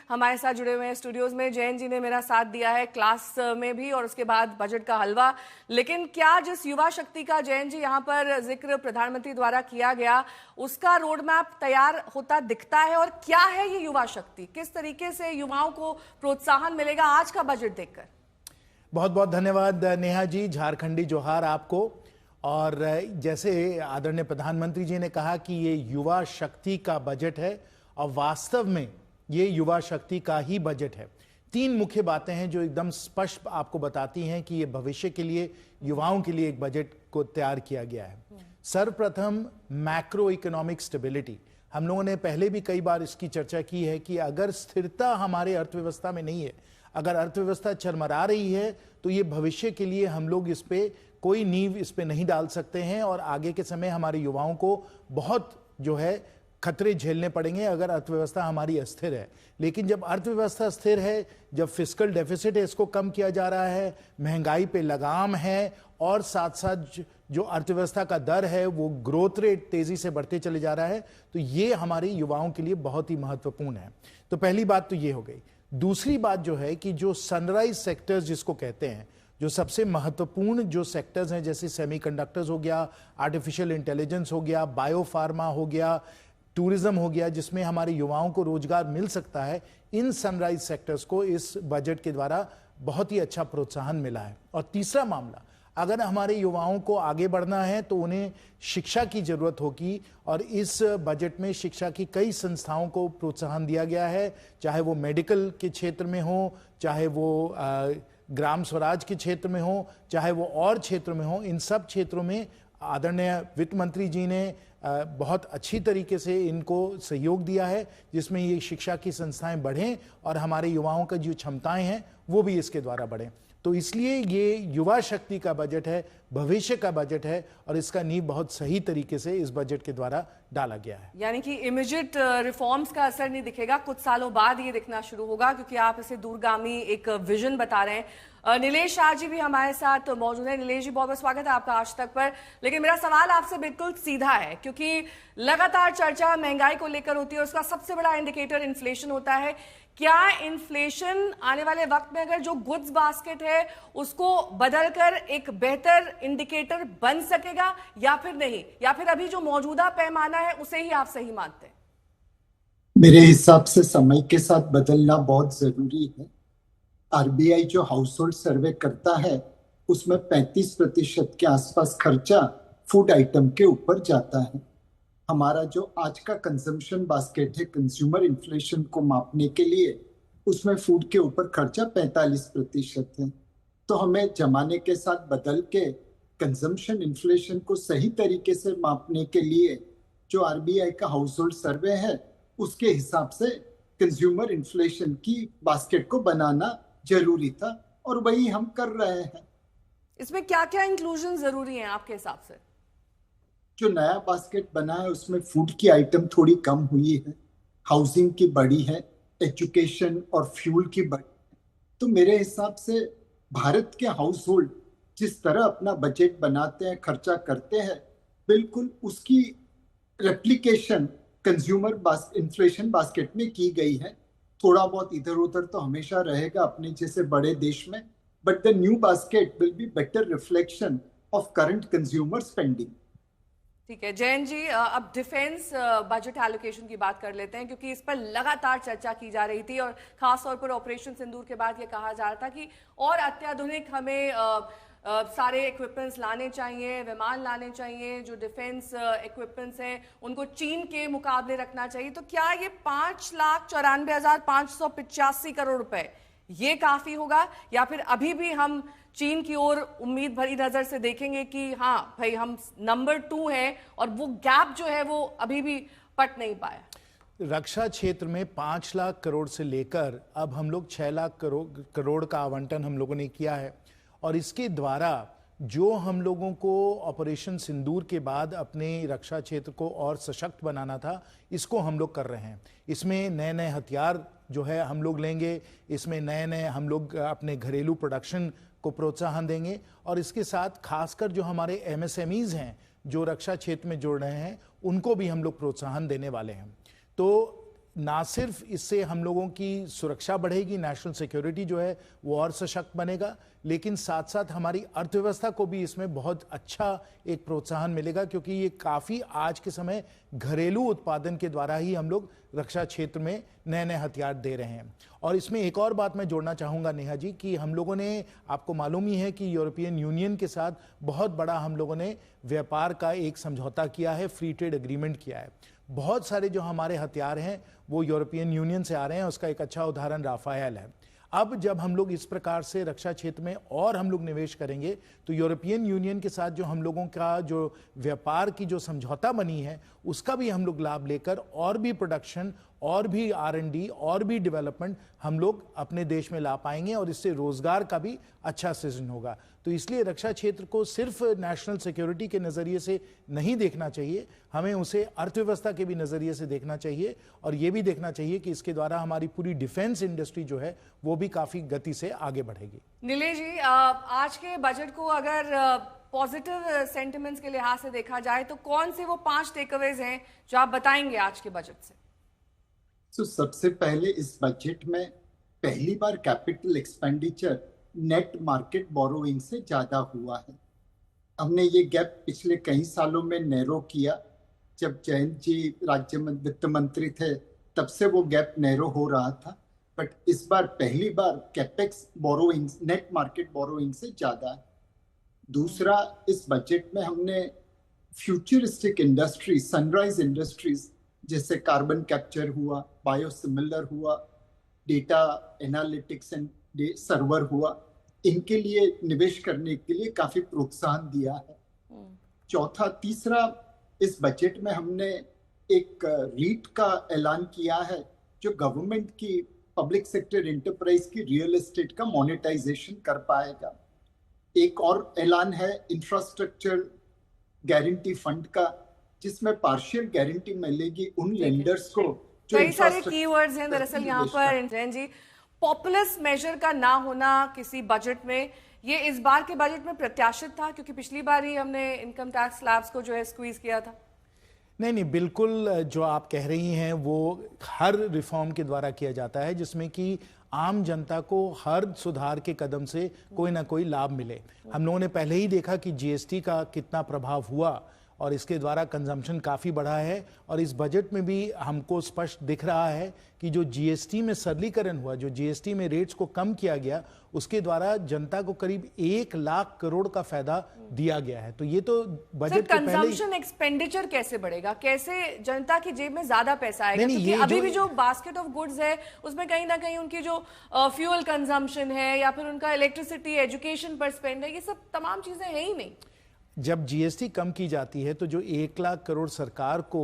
हमारे साथ जुड़े हुए हैं स्टूडियोज में। जैन जी ने मेरा साथ दिया है क्लास में भी और उसके बाद बजट का हलवा। लेकिन क्या जिस युवा शक्ति का जैन जी यहाँ पर जिक्र प्रधानमंत्री द्वारा किया गया, उसका रोड मैप तैयार होता दिखता है? और क्या है ये युवा शक्ति, किस तरीके से युवाओं को प्रोत्साहन मिलेगा आज का बजट देखकर? बहुत बहुत धन्यवाद नेहा जी, झारखंडी जोहार आपको। और जैसे आदरणीय प्रधानमंत्री जी ने कहा कि ये युवा शक्ति का बजट है और वास्तव में ये युवा शक्ति का ही बजट है। तीन मुख्य बातें हैं जो एकदम स्पष्ट आपको बताती हैं कि ये भविष्य के लिए, युवाओं के लिए एक बजट को तैयार किया गया है। सर्वप्रथम मैक्रो इकोनॉमिक स्टेबिलिटी। हम लोगों ने पहले भी कई बार इसकी चर्चा की है कि अगर स्थिरता हमारे अर्थव्यवस्था में नहीं है, अगर अर्थव्यवस्था चरमरा रही है, तो ये भविष्य के लिए हम लोग इस पे कोई नींव इस पे नहीं डाल सकते हैं और आगे के समय हमारे युवाओं को बहुत जो है खतरे झेलने पड़ेंगे अगर अर्थव्यवस्था हमारी अस्थिर है। लेकिन जब अर्थव्यवस्था स्थिर है, जब फिस्कल डेफिसिट है इसको कम किया जा रहा है, महंगाई पे लगाम है और साथ साथ जो अर्थव्यवस्था का दर है वो ग्रोथ रेट तेजी से बढ़ते चले जा रहा है, तो ये हमारे युवाओं के लिए बहुत ही महत्वपूर्ण है। तो पहली बात तो ये हो गई। दूसरी बात जो है कि जो सनराइज सेक्टर्स जिसको कहते हैं, जो सबसे महत्वपूर्ण जो सेक्टर्स हैं, जैसे सेमीकंडक्टर्स हो गया, आर्टिफिशियल इंटेलिजेंस हो गया, बायोफार्मा हो गया, टूरिज्म हो गया, जिसमें हमारे युवाओं को रोजगार मिल सकता है, इन सनराइज सेक्टर्स को इस बजट के द्वारा बहुत ही अच्छा प्रोत्साहन मिला है। और तीसरा मामला, अगर हमारे युवाओं को आगे बढ़ना है तो उन्हें शिक्षा की जरूरत होगी और इस बजट में शिक्षा की कई संस्थाओं को प्रोत्साहन दिया गया है, चाहे वो मेडिकल के क्षेत्र में हो, चाहे वो ग्राम स्वराज के क्षेत्र में हो, चाहे वो और क्षेत्र में हो। इन सब क्षेत्रों में आदरणीय वित्त मंत्री जी ने बहुत अच्छी तरीके से इनको सहयोग दिया है, जिसमें ये शिक्षा की संस्थाएं बढ़ें और हमारे युवाओं का जो क्षमताएं हैं वो भी इसके द्वारा बढ़ें। तो इसलिए ये युवा शक्ति का बजट है, भविष्य का बजट है और इसका नींव बहुत सही तरीके से इस बजट के द्वारा डाला गया है। यानी कि इमीडिएट रिफॉर्म्स का असर नहीं दिखेगा, कुछ सालों बाद ये दिखना शुरू होगा, क्योंकि आप इसे दूरगामी एक विजन बता रहे हैं। नीलेश शाह जी भी हमारे साथ मौजूद है। नीलेश जी, बहुत बहुत स्वागत है आपका आज तक पर। लेकिन मेरा सवाल आपसे बिल्कुल सीधा है, क्योंकि लगातार चर्चा महंगाई को लेकर होती है और उसका सबसे बड़ा इंडिकेटर इन्फ्लेशन होता है। क्या इन्फ्लेशन आने वाले वक्त में अगर जो गुड्स बास्केट है उसको बदलकर एक बेहतर इंडिकेटर बन सकेगा या फिर नहीं, या फिर अभी जो मौजूदा पैमाना है उसे ही आप सही मानते हैं? मेरे हिसाब से समय के साथ बदलना बहुत जरूरी है। आरबीआई जो हाउस होल्ड सर्वे करता है उसमें 35% के आसपास खर्चा फूड आइटम के ऊपर जाता है। हमारा जो आज का कंजम्पशन बास्केट है कंज्यूमर इन्फ्लेशन को मापने के लिए, उसमें फूड के ऊपर खर्चा 45% है। तो हमें जमाने के साथ बदल के कंजम्पशन इन्फ्लेशन को सही तरीके से मापने के लिए जो आरबीआई का हाउस होल्ड सर्वे है उसके हिसाब से कंज्यूमर इन्फ्लेशन की बास्केट को बनाना जरूरी था और वही हम कर रहे हैं। इसमें क्या क्या इंक्लूजन जरूरी है आपके हिसाब से? जो नया बास्केट बना है उसमें फूड की आइटम थोड़ी कम हुई है, हाउसिंग की बढ़ी है, एजुकेशन और फ्यूल की बढ़ी है। तो मेरे हिसाब से भारत के हाउस होल्ड जिस तरह अपना बजट बनाते हैं, खर्चा करते हैं, बिल्कुल उसकी रेप्लिकेशन कंज्यूमर इन्फ्लेशन बास्केट में की गई है। थोड़ा बहुत इधर उधर तो हमेशा रहेगा अपने जैसे बड़े देश में, but the new basket will be better reflection of current consumer spending. ठीक है जैन जी, अब डिफेंस बजट एलोकेशन की बात कर लेते हैं, क्योंकि इस पर लगातार चर्चा की जा रही थी और खासतौर पर ऑपरेशन सिंदूर के बाद ये कहा जा रहा था कि और अत्याधुनिक हमें सारे इक्विपमेंट्स लाने चाहिए, विमान लाने चाहिए, जो डिफेंस इक्विपमेंट्स हैं उनको चीन के मुकाबले रखना चाहिए। तो क्या ये 5,94,585 करोड़ रुपए ये काफी होगा, या फिर अभी भी हम चीन की ओर उम्मीद भरी नजर से देखेंगे कि हाँ भाई हम नंबर 2 है और वो गैप जो है वो अभी भी पट नहीं पाया? रक्षा क्षेत्र में 5 लाख करोड़ से लेकर अब हम लोग 6 लाख करोड़ का आवंटन हम लोगों ने किया है और इसके द्वारा जो हम लोगों को ऑपरेशन सिंदूर के बाद अपने रक्षा क्षेत्र को और सशक्त बनाना था, इसको हम लोग कर रहे हैं। इसमें नए नए हथियार जो है हम लोग लेंगे, इसमें नए नए हम लोग अपने घरेलू प्रोडक्शन को प्रोत्साहन देंगे और इसके साथ खासकर जो हमारे एमएसएमईज हैं जो रक्षा क्षेत्र में जुड़ रहे हैं उनको भी हम लोग प्रोत्साहन देने वाले हैं। तो ना सिर्फ इससे हम लोगों की सुरक्षा बढ़ेगी, नेशनल सिक्योरिटी जो है वो और सशक्त बनेगा, लेकिन साथ साथ हमारी अर्थव्यवस्था को भी इसमें बहुत अच्छा एक प्रोत्साहन मिलेगा, क्योंकि ये काफ़ी आज के समय घरेलू उत्पादन के द्वारा ही हम लोग रक्षा क्षेत्र में नए नए हथियार दे रहे हैं। और इसमें एक और बात मैं जोड़ना चाहूँगा नेहा जी, कि हम लोगों ने, आपको मालूम ही है कि यूरोपियन यूनियन के साथ बहुत बड़ा हम लोगों ने व्यापार का एक समझौता किया है, फ्री ट्रेड एग्रीमेंट किया है। बहुत सारे जो हमारे हथियार हैं वो यूरोपियन यूनियन से आ रहे हैं। उसका एक अच्छा उदाहरण राफेल है। अब जब हम लोग इस प्रकार से रक्षा क्षेत्र में और हम लोग निवेश करेंगे तो यूरोपियन यूनियन के साथ जो हम लोगों का जो व्यापार की जो समझौता बनी है उसका भी हम लोग लाभ लेकर और भी प्रोडक्शन और भी R&D और भी डेवलपमेंट हम लोग अपने देश में ला पाएंगे, और इससे रोजगार का भी अच्छा सृजन होगा। तो इसलिए रक्षा क्षेत्र को सिर्फ नेशनल सिक्योरिटी के नज़रिए से नहीं देखना चाहिए, हमें उसे अर्थव्यवस्था के भी नज़रिए से देखना चाहिए, और ये भी देखना चाहिए कि इसके द्वारा हमारी पूरी डिफेंस इंडस्ट्री जो है वो भी काफ़ी गति से आगे बढ़ेगी। नीलेश जी, आज के बजट को अगर पॉजिटिव सेंटिमेंट्स के लिहाज से देखा जाए तो कौन से वो 5 टेकअवेज हैं जो आप बताएंगे आज के बजट से? तो सबसे पहले इस बजट में पहली बार capital expenditure net market borrowing से ज्यादा हुआ है। हमने ये गैप पिछले कई सालों में नैरो किया। जब जयंत जी राज्य वित्त मंत्री थे तब से वो गैप नैरो हो रहा था, बट इस बार पहली बार capex borrowing net market borrowing से ज्यादा है। दूसरा, इस बजट में हमने फ्यूचरिस्टिक इंडस्ट्री, सनराइज इंडस्ट्रीज जैसे कार्बन कैप्चर हुआ, बायोसिमिलर हुआ, डेटा एनालिटिक्स एंड सर्वर हुआ, इनके लिए निवेश करने के लिए काफी प्रोत्साहन दिया है। तीसरा, इस बजट में हमने एक रीट का ऐलान किया है जो गवर्नमेंट की पब्लिक सेक्टर एंटरप्राइज की रियल एस्टेट का मोनेटाइजेशन कर पाएगा। एक और ऐलान है इंफ्रास्ट्रक्चर गारंटी फंड का, जिसमें पार्शियल गारंटी मिलेगी उन लेंडर्स को जो कई सारे कीवर्ड्स हैं दरअसल यहाँ पर जैन जी। पॉपुलस मेजर का ना होना किसी बजट में, ये इस बार के बजट में प्रत्याशित था, क्योंकि पिछली बार ही हमने इनकम टैक्स स्लैब्स को जो है स्क्वीज किया था। नहीं, बिल्कुल जो आप कह रही हैं वो हर रिफॉर्म के द्वारा किया जाता है, जिसमें कि आम जनता को हर सुधार के कदम से कोई ना कोई लाभ मिले। हम लोगों ने पहले ही देखा कि GST का कितना प्रभाव हुआ और इसके द्वारा कंजम्पशन काफ़ी बढ़ा है, और इस बजट में भी हमको स्पष्ट दिख रहा है कि जो GST में सरलीकरण हुआ, जो GST में रेट्स को कम किया गया, उसके द्वारा जनता को करीब 1 लाख करोड़ का फायदा दिया गया है। तो ये तो बजट के पहले कंजम्पशन एक्सपेंडिचर कैसे बढ़ेगा, कैसे जनता की जेब में ज्यादा पैसा आएगा? क्योंकि अभी भी जो बास्केट ऑफ गुड्स है उसमें कहीं ना कहीं उनकी जो फ्यूल कंजम्पशन है या फिर उनका इलेक्ट्रिसिटी, एजुकेशन पर स्पेंड है, ये सब तमाम चीजें है ही नहीं। जब GST कम की जाती है तो जो 1 लाख करोड़ सरकार को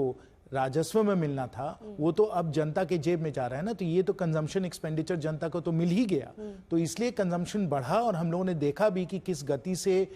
राजस्व में मिलना था वो तो अब जनता के जेब में जा रहा है ना, तो ये तो कंजम्पशन एक्सपेंडिचर जनता को तो मिल ही गया। तो इसलिए कंजम्पशन बढ़ा, और हम लोगों ने देखा भी कि किस गति से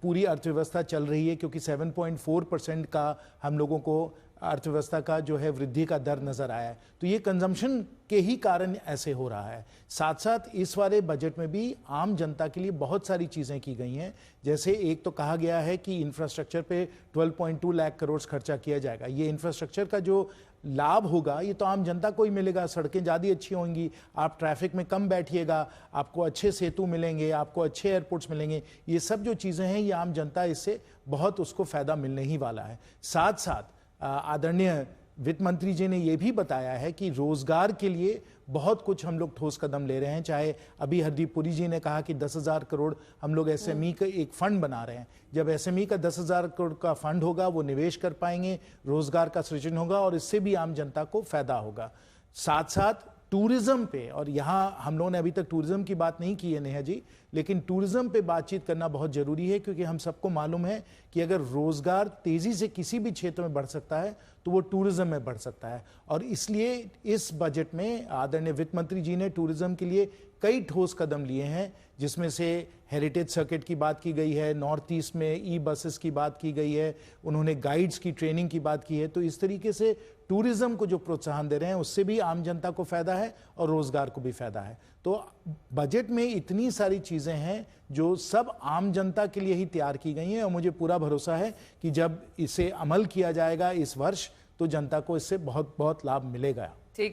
पूरी अर्थव्यवस्था चल रही है, क्योंकि 7.4% का हम लोगों को अर्थव्यवस्था का जो है वृद्धि का दर नजर आया है। तो ये कंजम्पशन के ही कारण ऐसे हो रहा है। साथ साथ इस वाले बजट में भी आम जनता के लिए बहुत सारी चीजें की गई हैं। जैसे एक तो कहा गया है कि इंफ्रास्ट्रक्चर पे 12.2 लाख करोड़ खर्चा किया जाएगा। ये इंफ्रास्ट्रक्चर का जो लाभ होगा ये तो आम जनता को ही मिलेगा। सड़कें ज़्यादा अच्छी होंगी, आप ट्रैफिक में कम बैठिएगा, आपको अच्छे सेतु मिलेंगे, आपको अच्छे एयरपोर्ट्स मिलेंगे। ये सब जो चीज़ें हैं ये आम जनता इससे बहुत उसको फ़ायदा मिलने ही वाला है। साथ साथ आदरणीय वित्त मंत्री जी ने यह भी बताया है कि रोजगार के लिए बहुत कुछ हम लोग ठोस कदम ले रहे हैं। चाहे अभी हरदीप पुरी जी ने कहा कि 10,000 करोड़ हम लोग SME का एक फंड बना रहे हैं। जब SME का 10,000 करोड़ का फंड होगा वो निवेश कर पाएंगे, रोजगार का सृजन होगा और इससे भी आम जनता को फायदा होगा। साथ साथ टूरिज्म पे, और यहाँ हम लोगों ने अभी तक टूरिज्म की बात नहीं की है नेहा जी, लेकिन टूरिज्म पे बातचीत करना बहुत जरूरी है, क्योंकि हम सबको मालूम है कि अगर रोजगार तेजी से किसी भी क्षेत्र में बढ़ सकता है तो वो टूरिज्म में बढ़ सकता है। और इसलिए इस बजट में आदरणीय वित्त मंत्री जी ने टूरिज्म के लिए कई ठोस कदम लिए हैं, जिसमें से हेरिटेज सर्किट की बात की गई है, नॉर्थ ईस्ट में ई-बसेस की बात की गई है, उन्होंने गाइड्स की ट्रेनिंग की बात की है। तो इस तरीके से टूरिज्म को जो प्रोत्साहन दे रहे हैं उससे भी आम जनता को फायदा है और रोजगार को भी फायदा है। तो बजट में इतनी सारी चीजें हैं जो सब आम जनता के लिए ही तैयार की गई हैं, और मुझे पूरा भरोसा है कि जब इसे अमल किया जाएगा इस वर्ष तो जनता को इससे बहुत बहुत लाभ मिलेगा। ठीक है।